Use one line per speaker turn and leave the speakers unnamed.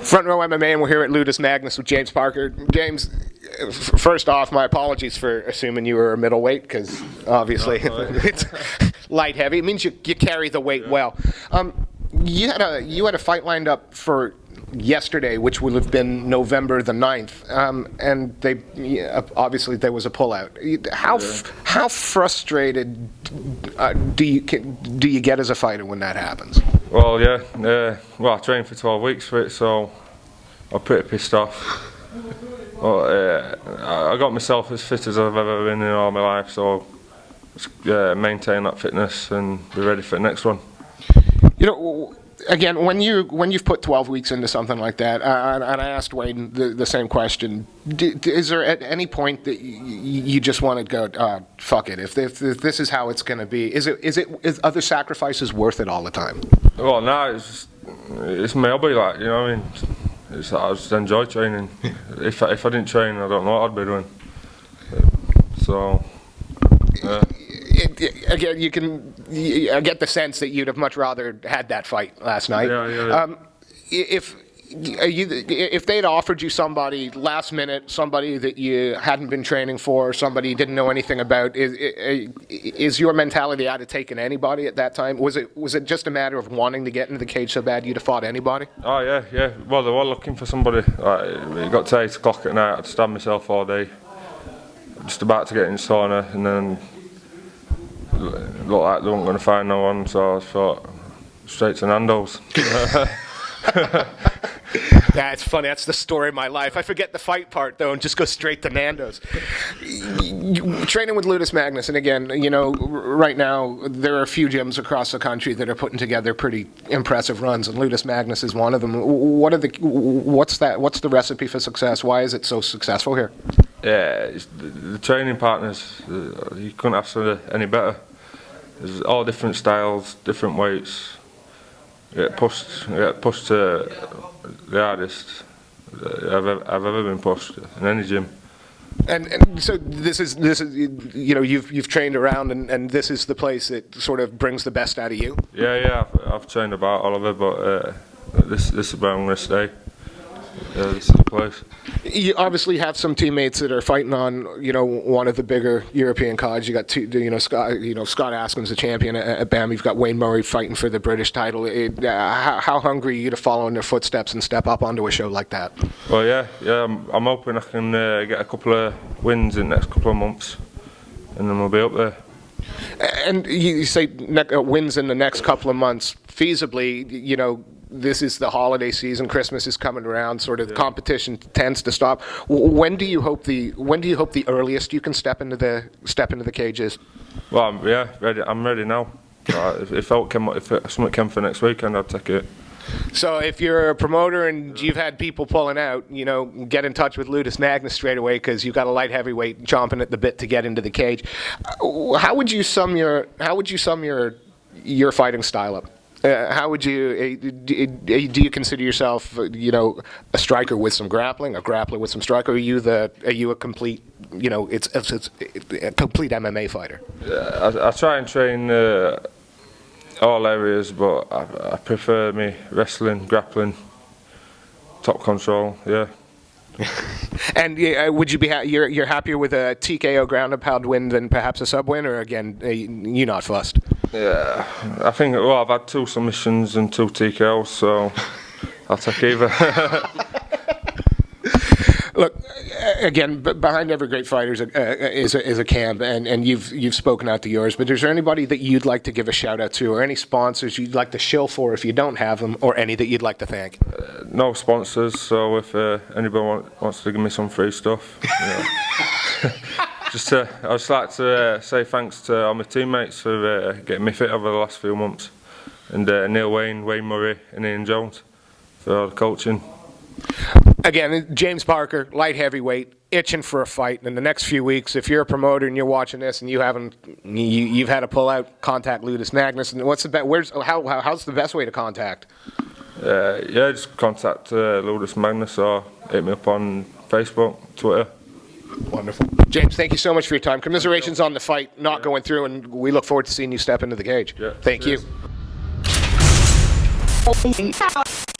Front Row MMA, and we're here at Ludus Magnus with James Parker. James, first off, my apologies for assuming you were a middleweight, because obviously it's light heavy. It means you carry the weight well. You had a fight lined up for yesterday, which would have been November the 9th, and obviously there was a pullout. How frustrated do you get as a fighter when that happens?
Well, yeah. I trained for 12 weeks for it, so I'm pretty pissed off. But, I got myself as fit as I've ever been in all my life, so maintain that fitness and be ready for the next one.
You know, again, when you've put 12 weeks into something like that, and I asked Wayne the same question, is there at any point that you just want to go, fuck it, if this is how it's going to be, is other sacrifices worth it all the time?
Well, no, it's my hobby, like, you know what I mean? I just enjoy training. If I didn't train, I don't know what I'd be doing. So, yeah.
Again, I get the sense that you'd have much rather had that fight last night.
Yeah.
If they'd offered you somebody last minute, somebody that you hadn't been training for, somebody you didn't know anything about, is your mentality out of taking anybody at that time? Was it just a matter of wanting to get into the cage so bad you'd have fought anybody?
Oh yeah. Well, they were looking for somebody. It got to 8 o'clock at night. I'd stabbed myself all day, just about to get in the sauna, and then it looked like they weren't going to find no one, so I thought straight to Nandos.
That's funny. That's the story of my life. I forget the fight part, though, and just go straight to Nandos. Training with Ludus Magnus, and again, you know, right now there are a few gyms across the country that are putting together pretty impressive runs, and Ludus Magnus is one of them. What's the recipe for success? Why is it so successful here?
Yeah, the training partners, you couldn't ask for any better. There's all different styles, different weights. You get pushed to the hardest I've ever been pushed in any gym.
And so this is you know, you've trained around, and this is the place that sort of brings the best out of you.
Yeah. I've trained about all of it, but this is where I'm going to stay. Yeah, this is the place.
You obviously have some teammates that are fighting on, you know, one of the bigger European cards. You got two, Scott Askin's the champion at BAM. You've got Wayne Murray fighting for the British title. How hungry are you to follow in their footsteps and step up onto a show like that?
Well, yeah. I'm hoping I can get a couple of wins in the next couple of months, and then we'll be up there. And
you say wins in the next couple of months. Feasibly, you know, this is the holiday season. Christmas is coming around. Sort of competition tends to stop. When do you hope the earliest you can step into the cage is?
Well, ready. I'm ready now. If something came for next weekend, I'd take it.
So if you're a promoter and you've had people pulling out, you know, get in touch with Ludus Magnus straight away, because you've got a light heavyweight chomping at the bit to get into the cage. How would you sum your fighting style up? How would you do you consider yourself, you know, a striker with some grappling, a grappler with some striker? Or are you a complete, you know, it's a complete MMA fighter?
I try and train all areas, but I prefer me wrestling, grappling, top control. Yeah.
And would you be you're happier with a TKO ground and pound win than perhaps a sub win, or again, you're not fussed?
Yeah, I think, well, I've had 2 submissions and 2 TKOs, so I'll take either.
Look, again, behind every great fighter is a camp, and you've spoken out to yours. But is there anybody that you'd like to give a shout out to, or any sponsors you'd like to shill for if you don't have them, or any that you'd like to thank?
No sponsors, so if anybody wants to give me some free stuff, you know. I'd just like to say thanks to all my teammates for getting me fit over the last few months, and Neil Wayne, Wayne Murray, and Ian Jones for all the coaching.
Again, James Parker, light heavyweight, itching for a fight. In the next few weeks, if you're a promoter and you're watching this and you've had a pullout, contact Ludus Magnus. And what's the how's the best way to contact?
Just contact Ludus Magnus or hit me up on Facebook, Twitter.
Wonderful. James, thank you so much for your time. Commiserations on the fight not going through, and we look forward to seeing you step into the cage.
Yeah,
thank
cheers.
you.
Out.